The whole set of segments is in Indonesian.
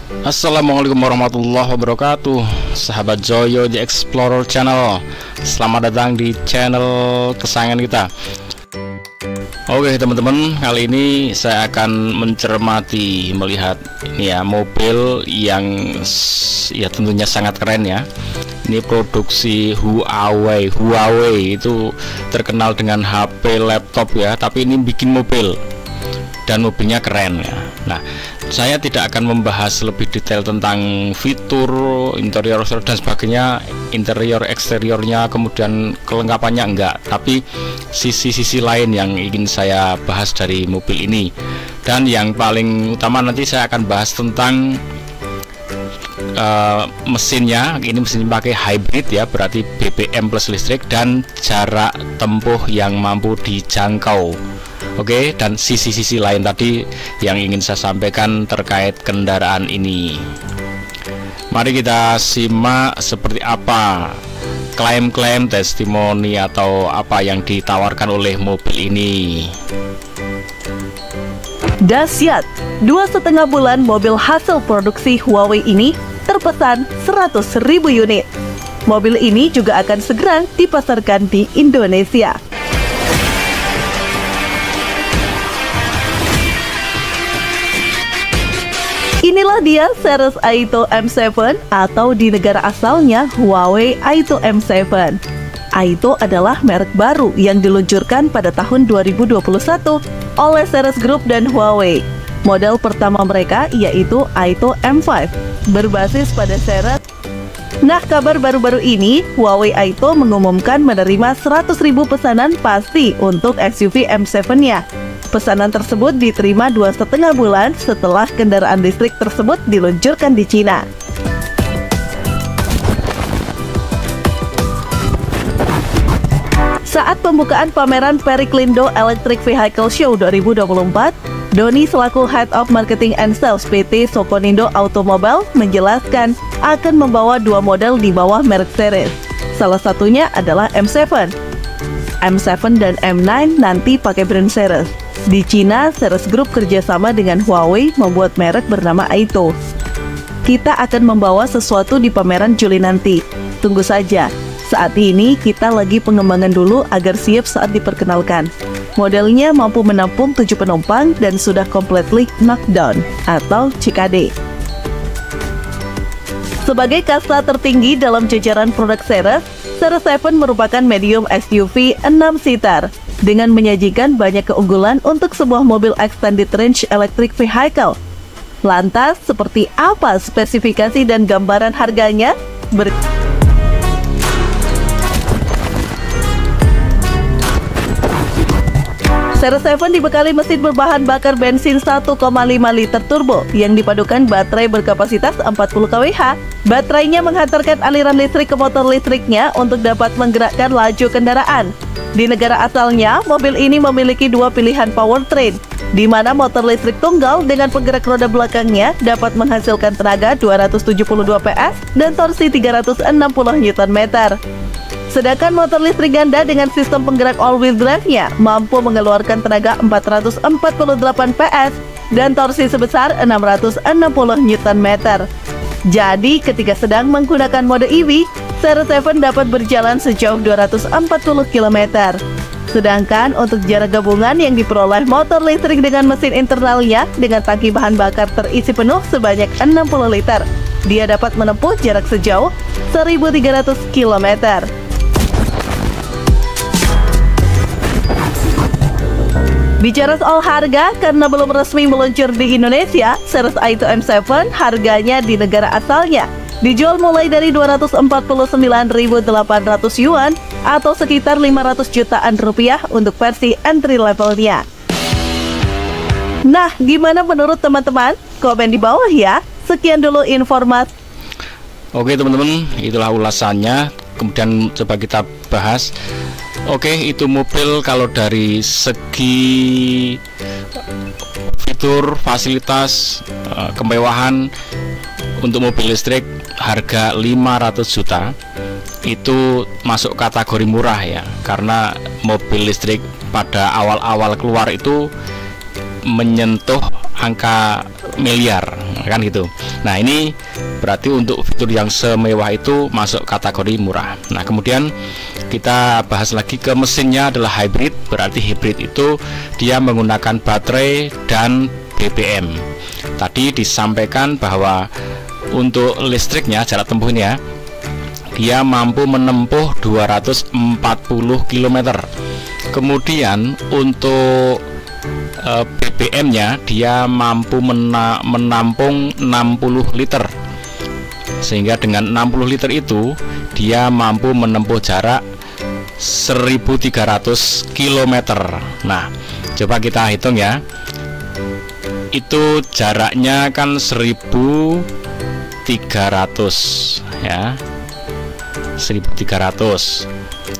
Assalamualaikum warahmatullahi wabarakatuh, sahabat Joyo The Explorer Channel. Selamat datang di channel kesayangan kita. Oke teman-teman, kali ini saya akan mencermati, melihat ini ya, mobil yang ya tentunya sangat keren ya. Ini produksi Huawei. Huawei itu terkenal dengan HP laptop ya, tapi ini bikin mobil dan mobilnya keren ya. Nah, saya tidak akan membahas lebih detail tentang fitur, interior dan sebagainya, interior eksteriornya, kemudian kelengkapannya enggak, tapi sisi-sisi lain yang ingin saya bahas dari mobil ini. Dan yang paling utama nanti saya akan bahas tentang mesinnya. Ini mesin pakai hybrid ya, berarti BBM plus listrik, dan jarak tempuh yang mampu dijangkau. Oke, dan sisi-sisi lain tadi yang ingin saya sampaikan terkait kendaraan ini. Mari kita simak seperti apa klaim-klaim, testimoni atau apa yang ditawarkan oleh mobil ini. Dahsyat, 2,5 bulan mobil hasil produksi Huawei ini terpesan 100.000 unit. Mobil ini juga akan segera dipasarkan di Indonesia. Inilah dia series Aito M7 atau di negara asalnya Huawei Aito M7. Aito adalah merek baru yang diluncurkan pada tahun 2021 oleh Seres Group dan Huawei. Model pertama mereka yaitu Aito M5, berbasis pada Seres. Nah, kabar baru-baru ini, Huawei Aito mengumumkan menerima 100.000 pesanan pasti untuk SUV M7-nya. Pesanan tersebut diterima 2,5 bulan setelah kendaraan listrik tersebut diluncurkan di Cina. Saat pembukaan pameran Periklindo Electric Vehicle Show 2024, Doni selaku Head of Marketing and Sales PT Sokonindo Automobile menjelaskan akan membawa dua model di bawah merek Seres. Salah satunya adalah M7. M7 dan M9 nanti pakai brand Seres. Di Cina, Seres Group kerjasama dengan Huawei membuat merek bernama Aito. Kita akan membawa sesuatu di pameran Juli nanti. Tunggu saja. Saat ini kita lagi pengembangan dulu agar siap saat diperkenalkan. Modelnya mampu menampung 7 penumpang dan sudah completely knockdown atau CKD. Sebagai kasta tertinggi dalam jajaran produk Seres, Seres 7 merupakan medium SUV 6-seater dengan menyajikan banyak keunggulan untuk sebuah mobil extended range electric vehicle. Lantas, seperti apa spesifikasi dan gambaran harganya? Seres 7 dibekali mesin berbahan bakar bensin 1,5 liter turbo yang dipadukan baterai berkapasitas 40 kWh. Baterainya menghantarkan aliran listrik ke motor listriknya untuk dapat menggerakkan laju kendaraan. Di negara asalnya, mobil ini memiliki dua pilihan powertrain, di mana motor listrik tunggal dengan penggerak roda belakangnya dapat menghasilkan tenaga 272 PS dan torsi 360 Nm. Sedangkan motor listrik ganda dengan sistem penggerak all-wheel drive-nya mampu mengeluarkan tenaga 448 PS dan torsi sebesar 660 Nm. Jadi, ketika sedang menggunakan mode EV, Seres 7 dapat berjalan sejauh 240 km. Sedangkan untuk jarak gabungan yang diperoleh motor listrik dengan mesin internalnya dengan tangki bahan bakar terisi penuh sebanyak 60 liter, dia dapat menempuh jarak sejauh 1.300 km. Bicara soal harga, karena belum resmi meluncur di Indonesia, Seres Aito M7 harganya di negara asalnya dijual mulai dari 249.800 yuan atau sekitar 500 jutaan rupiah untuk versi entry levelnya. Nah, gimana menurut teman-teman? Komen di bawah ya. Sekian dulu informasi. Oke teman-teman, itulah ulasannya. Kemudian coba kita bahas. Oke, itu mobil kalau dari segi fitur, fasilitas, kemewahan untuk mobil listrik harga 500 juta itu masuk kategori murah ya, karena mobil listrik pada awal-awal keluar itu menyentuh angka miliar kan gitu. Nah ini berarti untuk fitur yang semewah itu masuk kategori murah. Nah kemudian kita bahas lagi ke mesinnya adalah hybrid. Berarti hybrid itu dia menggunakan baterai dan BBM. Tadi disampaikan bahwa untuk listriknya jarak tempuhnya dia mampu menempuh 240 km. Kemudian untuk BBM-nya dia mampu menampung 60 liter. Sehingga dengan 60 liter itu dia mampu menempuh jarak 1300 km. Nah, coba kita hitung ya. Itu jaraknya kan 1300 ya. 1300.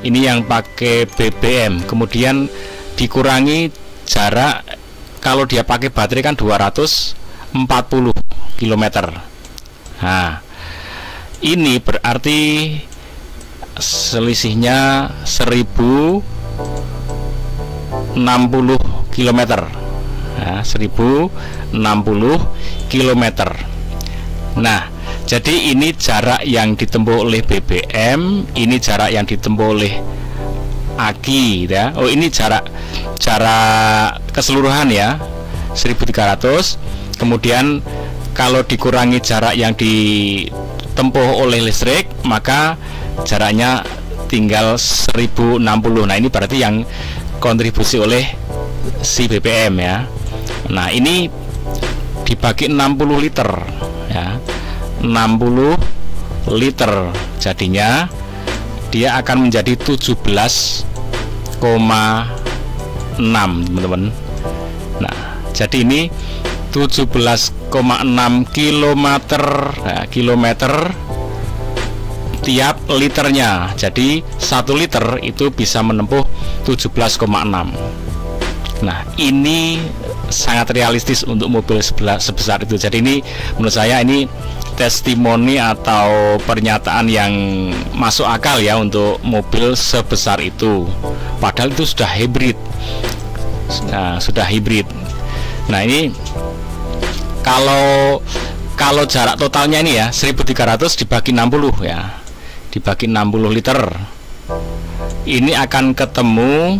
Ini yang pakai BBM. Kemudian dikurangi jarak kalau dia pakai baterai kan 240 km. Nah, ini berarti selisihnya 1060 km. Nah, 1060 km. Nah, jadi ini jarak yang ditempuh oleh BBM, ini jarak yang ditempuh oleh aki ya. Oh, ini jarak keseluruhan ya 1300. Kemudian kalau dikurangi jarak yang ditempuh oleh listrik, maka jaraknya tinggal 1060. Nah ini berarti yang kontribusi oleh si BBM ya. Nah ini dibagi 60 liter ya, 60 liter jadinya dia akan menjadi 17,6 teman-teman. Nah jadi ini 17,6 kilometer, nah, kilometer tiap liternya. Jadi 1 liter itu bisa menempuh 17,6. Nah ini sangat realistis untuk mobil sebesar itu. Jadi ini menurut saya ini testimoni atau pernyataan yang masuk akal ya untuk mobil sebesar itu. Padahal itu sudah hybrid. Nah, sudah hybrid. Nah, ini kalau jarak totalnya ini ya 1300 dibagi 60 ya. Dibagi 60 liter. Ini akan ketemu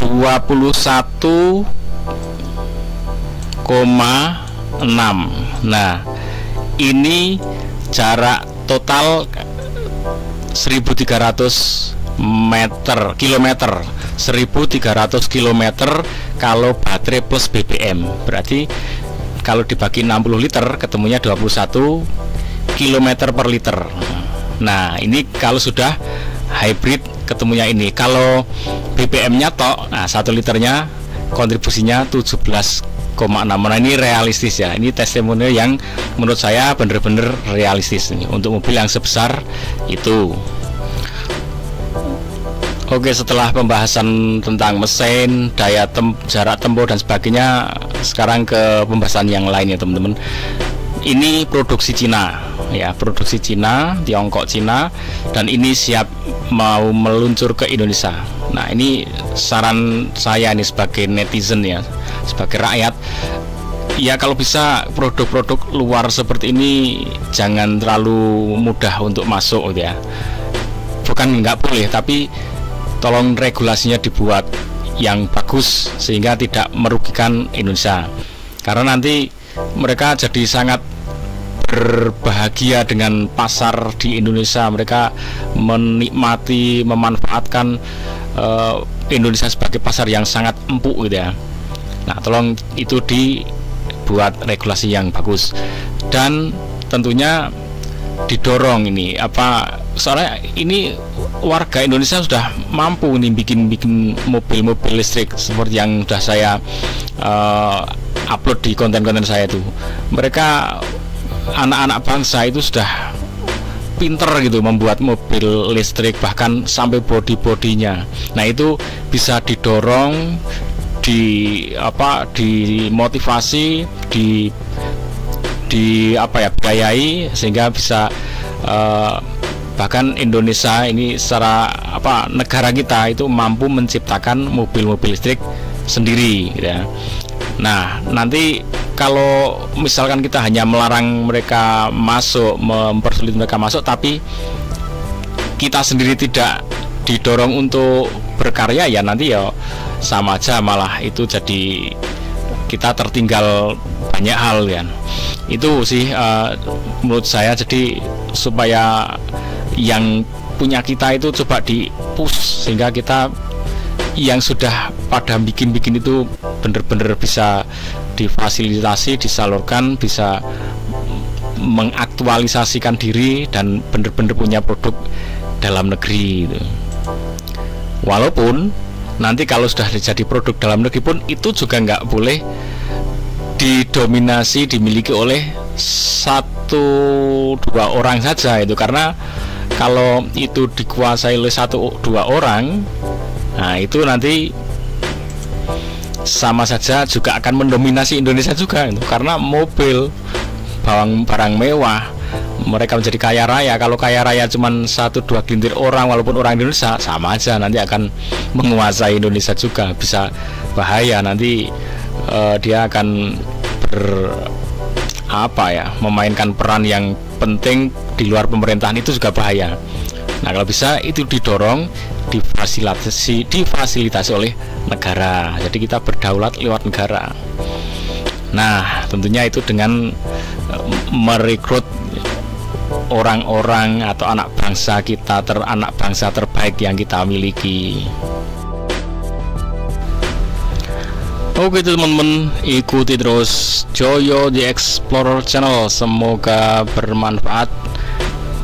21,6. Nah ini jarak total 1300 kilometer 1300 km kalau baterai plus BBM. Berarti kalau dibagi 60 liter ketemunya 21 km per liter. Nah ini kalau sudah hybrid ketemunya ini. Kalau BBM nya tok, nah 1 liternya kontribusinya 17,6. Nah ini realistis ya. Ini testimoni yang menurut saya benar-benar realistis ini untuk mobil yang sebesar itu. Oke, setelah pembahasan tentang mesin, jarak tempuh dan sebagainya, sekarang ke pembahasan yang lainnya teman-teman. Ini produksi Cina ya, produksi Cina, Tiongkok Cina, dan ini siap mau meluncur ke Indonesia. Nah ini saran saya ini sebagai netizen ya, sebagai rakyat ya, kalau bisa produk-produk luar seperti ini jangan terlalu mudah untuk masuk gitu ya. Bukan nggak boleh, tapi tolong regulasinya dibuat yang bagus sehingga tidak merugikan Indonesia. Karena nanti mereka jadi sangat berbahagia dengan pasar di Indonesia. Mereka menikmati, memanfaatkan Indonesia sebagai pasar yang sangat empuk gitu ya. Nah tolong itu dibuat regulasi yang bagus, dan tentunya didorong ini apa, soalnya ini warga Indonesia sudah mampu nih bikin mobil-mobil listrik seperti yang sudah saya upload di konten-konten saya itu. Mereka anak-anak bangsa itu sudah pinter gitu membuat mobil listrik, bahkan sampai body-bodinya. Nah itu bisa didorong, dimotivasi, biayai sehingga bisa Bahkan Indonesia ini secara negara kita itu mampu menciptakan mobil-mobil listrik sendiri gitu ya. Nah, nanti kalau misalkan kita hanya melarang mereka masuk, mempersulit mereka masuk, tapi kita sendiri tidak didorong untuk berkarya, ya nanti ya sama aja, malah itu jadi kita tertinggal banyak hal ya. Itu sih menurut saya. Jadi supaya yang punya kita itu coba di-push sehingga kita yang sudah pada bikin-bikin itu bener-bener bisa difasilitasi, disalurkan, bisa mengaktualisasikan diri dan bener-bener punya produk dalam negeri gitu. Walaupun nanti kalau sudah jadi produk dalam negeri pun itu juga nggak boleh didominasi, dimiliki oleh 1-2 orang saja itu, karena kalau itu dikuasai oleh 1-2 orang, nah itu nanti sama saja juga akan mendominasi Indonesia juga itu, karena mobil, barang mewah, mereka menjadi kaya raya. Kalau kaya raya cuma 1-2 gelintir orang, walaupun orang Indonesia, sama aja nanti akan menguasai Indonesia juga. Bisa bahaya nanti dia akan memainkan peran yang penting di luar pemerintahan, itu juga bahaya. Nah, kalau bisa itu didorong, difasilitasi oleh negara. Jadi kita berdaulat lewat negara. Nah, tentunya itu dengan merekrut orang-orang atau anak bangsa kita, anak bangsa terbaik yang kita miliki. Oke teman-teman, ikuti terus Joyo The Explorer Channel, semoga bermanfaat.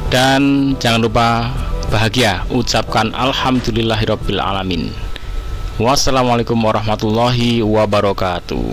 Dan jangan lupa bahagia, ucapkan alhamdulillahirabbil alamin. Wassalamualaikum warahmatullahi wabarakatuh.